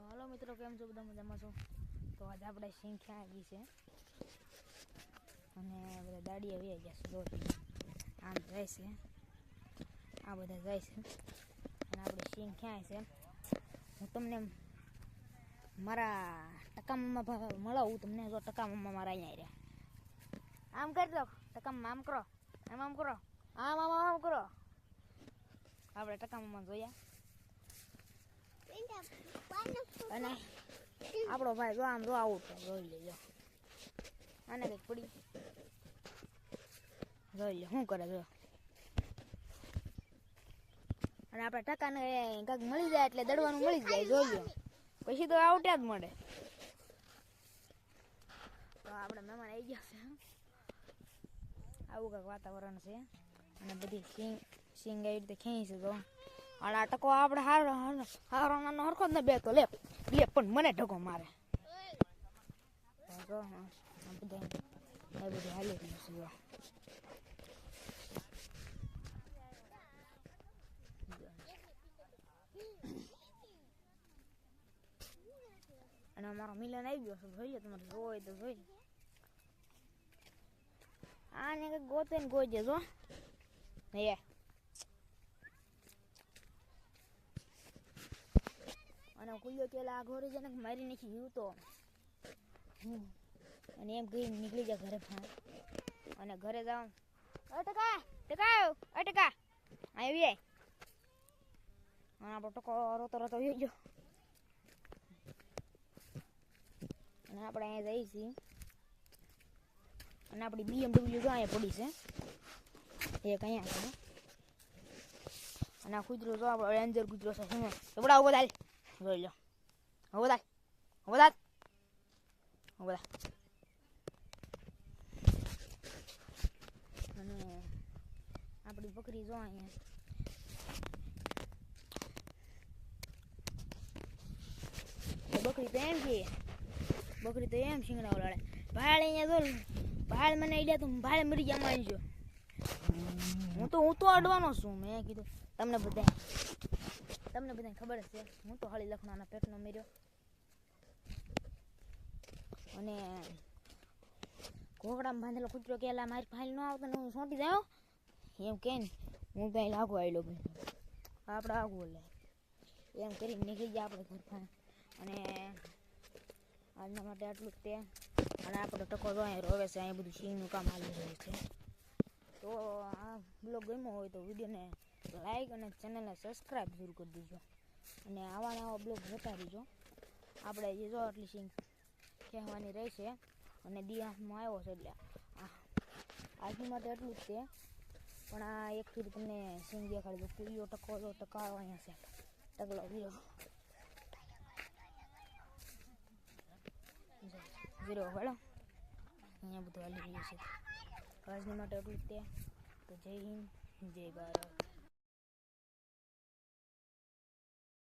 હાલો મિત્રો, કેમ છો? બધા મજામાં છો? તો આજે આપણે સિંખ્યા આવી છે અને બધા દાડી આવી ગયા છે. આમ જાય છે, આ બધા જાય છે અને આપણે સિંખ્યા છે. હું તમને મારા ટકામાં મળાવું તમને. જો ટકામાં મારા અહીંયા રહ્યા, આમ કરી દો ટકામાં, આમ કરો, આમ કરો, આમ કરો. આપણે ટકામાં જોયા અને આપણો ભાઈ જો આમ જો આવું જોઈ લેજો. આને કંઈક પડી જોઈ લે શું કરે જો. અને આપણે ટકાને કંઈક મળી જાય એટલે દડવાનું મળી જાય. જોઈ લો પછી તો આઉટ્યા જ મળે. તો આપણે મહેમાન આવી ગયા છે. આવું કંઈક વાતાવરણ છે અને બધી સિંગ એવી રીતે ખેંચી છે. તો અને આ ટકો આપણે હારો નાનો હરખો જ ને બે તો લે પણ મને ઢગો મારે. બધા બધી હાલી રહ્યું છે. અને અમારો મિલન આવી ગયો છે. જોઈએ તમારે જોઈ તો જોઈ. આને કંઈક ગોતે ને ગોઈ દેજો હે. અને ખુલ્યો પેલા આ ઘોડી છે ને મારી નાખી ગયું તો અને એમ કઈ નીકળી જાય ઘરે. અને ઘરે જાવ ટકા ટકા ટકા આવી અને આપણો ટકો રોતો રોતો આવી ગયો. અને આપણે અહીંયા જઈએ છીએ અને આપણી BMW જો અહીંયા પડી છે એક અહીંયા છે. અને આ કૂતરો જો આપણો રેન્જર કૂતરો છે. બધા ઉભો થાય જોઈ લો. ઉભો થાય ઉભો થાય ઉભો થાય. અને આપણી બકરી જો અહીંયા બકરી તો એમ છે. બકરી તો એમ શીંગડા ઓલાડે. ભાડ અહીંયા જો ભાડ મને આઈડિયા તો ભાડ મરી ગયા માનજો. હું તો અડવાનો છું. મેં કીધું તમને બધાને ખબર છે હું તો હળી લખણાના પેટનો મેર્યો. અને ઘોકડામાં બાંધેલો કૂતરો કેલા મારી ફાઇલ ન આવતો ને હું સોંટી જાઉં એમ કે ને હું ત્યાં લાગુ આવેલો ભાઈ આપણે આગું લે એમ કરીને નીકળી જાય આપણે ઘર. અને આજના માટે આટલું જ તે. અને આપણો ટકો જો અહીંયા રોવે છે. અહીંયા બધું સિંગનું કામ હાલી રહ્યું છે. તો આ બ્લોગ ગમ્યો હોય તો વિડીયોને લાઈક અને ચેનલને સબસ્ક્રાઈબ જરૂર કરી દેજો. અને આવા બ્લોગ જોતા રહીજો. આપણે જે જો આટલી સિંગ કહેવાની રહી છે અને દિયામાં આવ્યો છે એટલે આજની માટે એટલું જ તે. પણ આ એક ફીર તમને સિંગ દેખાડી દો. કુલિયો ટકો જો ટકાળો અહીંયા છે. ટકલો ઝીરો હેડો અહીંયા બધું હાલી રહ્યું છે. આજની માટે એટલું જ તે. તો જય હિન્દ જય ભારત.